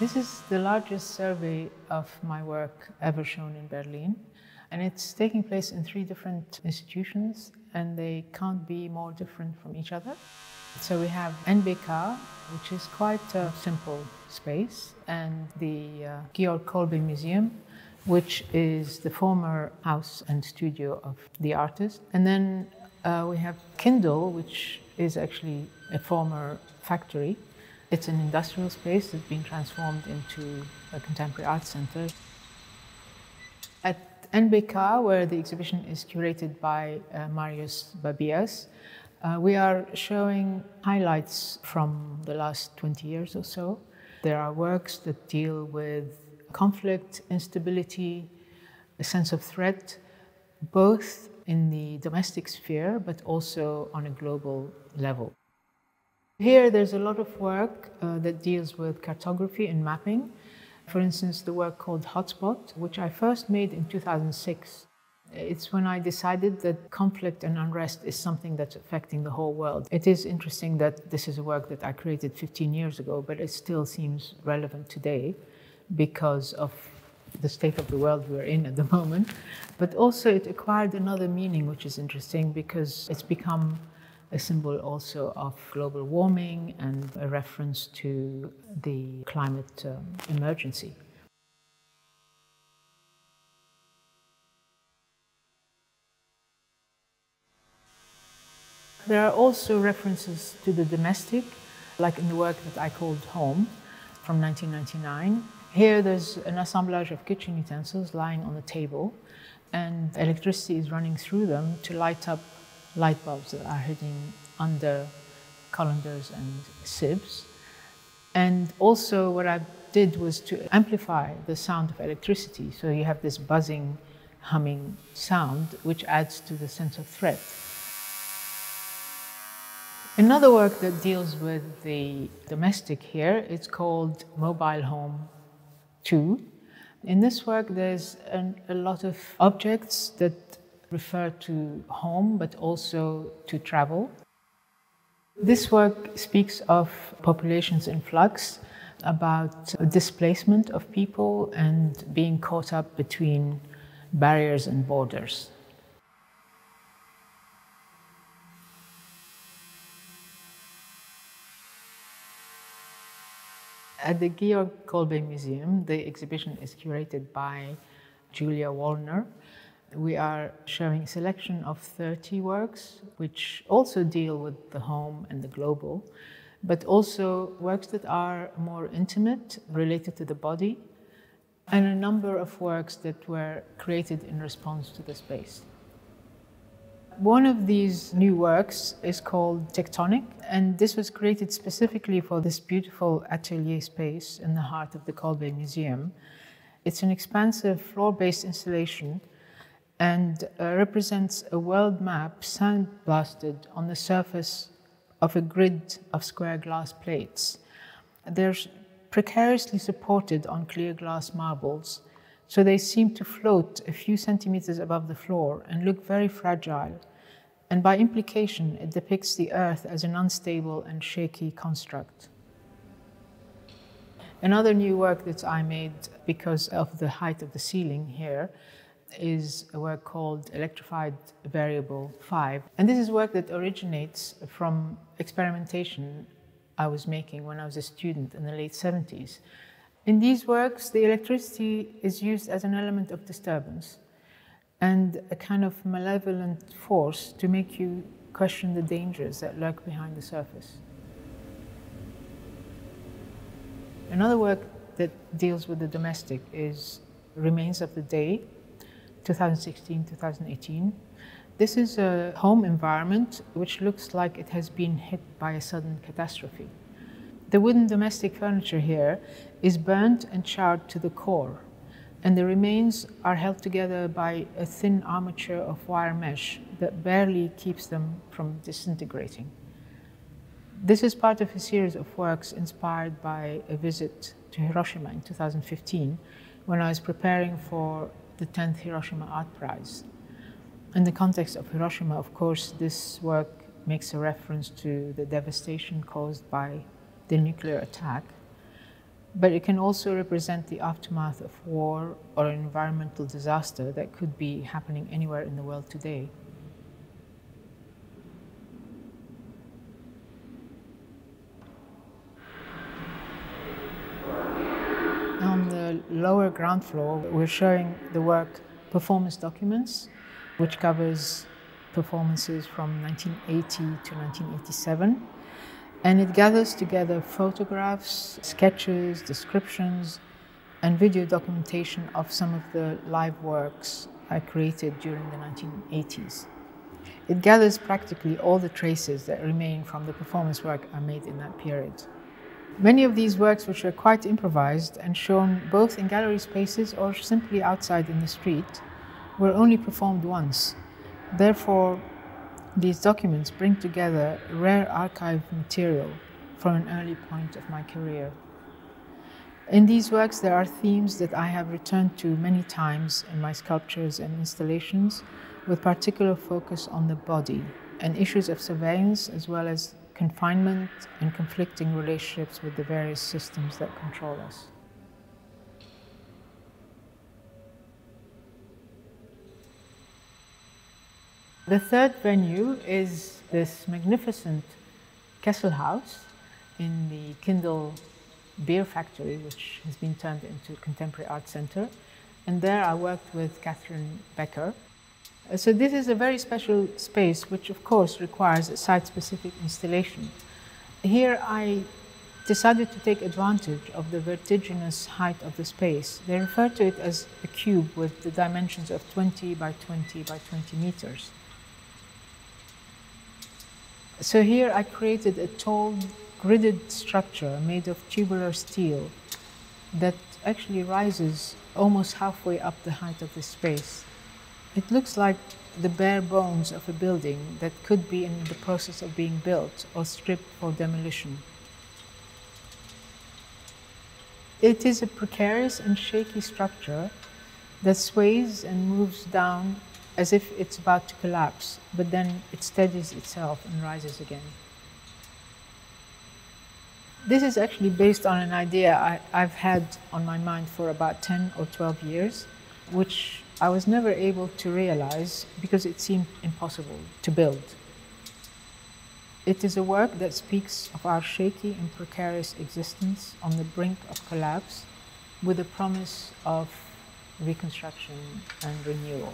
This is the largest survey of my work ever shown in Berlin, and it's taking place in 3 different institutions, and they can't be more different from each other. So we have NBK, which is quite a simple space, and the Georg Kolbe Museum, which is the former house and studio of the artist. And then we have Kindle, which is actually a former factory. It's an industrial space that's been transformed into a contemporary art center. At NBK, where the exhibition is curated by Marius Babias, we are showing highlights from the last 20 years or so. There are works that deal with conflict, instability, a sense of threat, both in the domestic sphere, but also on a global level. Here there's a lot of work that deals with cartography and mapping. For instance, the work called Hotspot, which I first made in 2006. It's when I decided that conflict and unrest is something that's affecting the whole world. It is interesting that this is a work that I created 15 years ago, but it still seems relevant today because of the state of the world we're in at the moment. But also it acquired another meaning, which is interesting because it's become a symbol also of global warming and a reference to the climate emergency. There are also references to the domestic, like in the work that I called Home from 1999. Here there's an assemblage of kitchen utensils lying on the table, and electricity is running through them to light up light bulbs that are hidden under colanders and sieves. And also what I did was to amplify the sound of electricity. So you have this buzzing, humming sound, which adds to the sense of threat. Another work that deals with the domestic here, it's called Mobile Home 2. In this work, there's a lot of objects that refer to home, but also to travel. This work speaks of populations in flux, about displacement of people and being caught up between barriers and borders. At the Georg Kolbe Museum, the exhibition is curated by Julia Wallner. We are showing a selection of 30 works, which also deal with the home and the global, but also works that are more intimate, related to the body, and a number of works that were created in response to the space. One of these new works is called Tectonic, and this was created specifically for this beautiful atelier space in the heart of the Kolbe Museum. It's an expansive floor-based installation and represents a world map sandblasted on the surface of a grid of square glass plates. They're precariously supported on clear glass marbles, so they seem to float a few centimeters above the floor and look very fragile. And by implication, it depicts the earth as an unstable and shaky construct. Another new work that I made because of the height of the ceiling here is a work called Electrified Variable 5. And this is work that originates from experimentation I was making when I was a student in the late 70s. In these works, the electricity is used as an element of disturbance and a kind of malevolent force to make you question the dangers that lurk behind the surface. Another work that deals with the domestic is Remains of the Day, 2016-2018. This is a home environment which looks like it has been hit by a sudden catastrophe. The wooden domestic furniture here is burnt and charred to the core, and the remains are held together by a thin armature of wire mesh that barely keeps them from disintegrating. This is part of a series of works inspired by a visit to Hiroshima in 2015, when I was preparing for the 10th Hiroshima Art Prize. In the context of Hiroshima, of course, this work makes a reference to the devastation caused by the nuclear attack. but it can also represent the aftermath of war or an environmental disaster that could be happening anywhere in the world today. On the lower ground floor, we're showing the work Performance Documents, which covers performances from 1980 to 1987. And it gathers together photographs, sketches, descriptions, and video documentation of some of the live works I created during the 1980s. It gathers practically all the traces that remain from the performance work I made in that period. Many of these works, which are quite improvised and shown both in gallery spaces or simply outside in the street, were only performed once. Therefore, these documents bring together rare archive material from an early point of my career. In these works, there are themes that I have returned to many times in my sculptures and installations, with particular focus on the body and issues of surveillance, as well as confinement and conflicting relationships with the various systems that control us. The third venue is this magnificent Kesselhaus in the Kindl beer factory, which has been turned into a contemporary art center. And there I worked with Catherine Becker. So this is a very special space, which of course requires a site-specific installation. Here I decided to take advantage of the vertiginous height of the space. They refer to it as a cube with the dimensions of 20 by 20 by 20 meters. So here I created a tall, gridded structure made of tubular steel that actually rises almost halfway up the height of the space. It looks like the bare bones of a building that could be in the process of being built or stripped for demolition. It is a precarious and shaky structure that sways and moves down as if it's about to collapse, but then it steadies itself and rises again. This is actually based on an idea I've had on my mind for about 10 or 12 years, which I was never able to realize because it seemed impossible to build. It is a work that speaks of our shaky and precarious existence on the brink of collapse with a promise of reconstruction and renewal.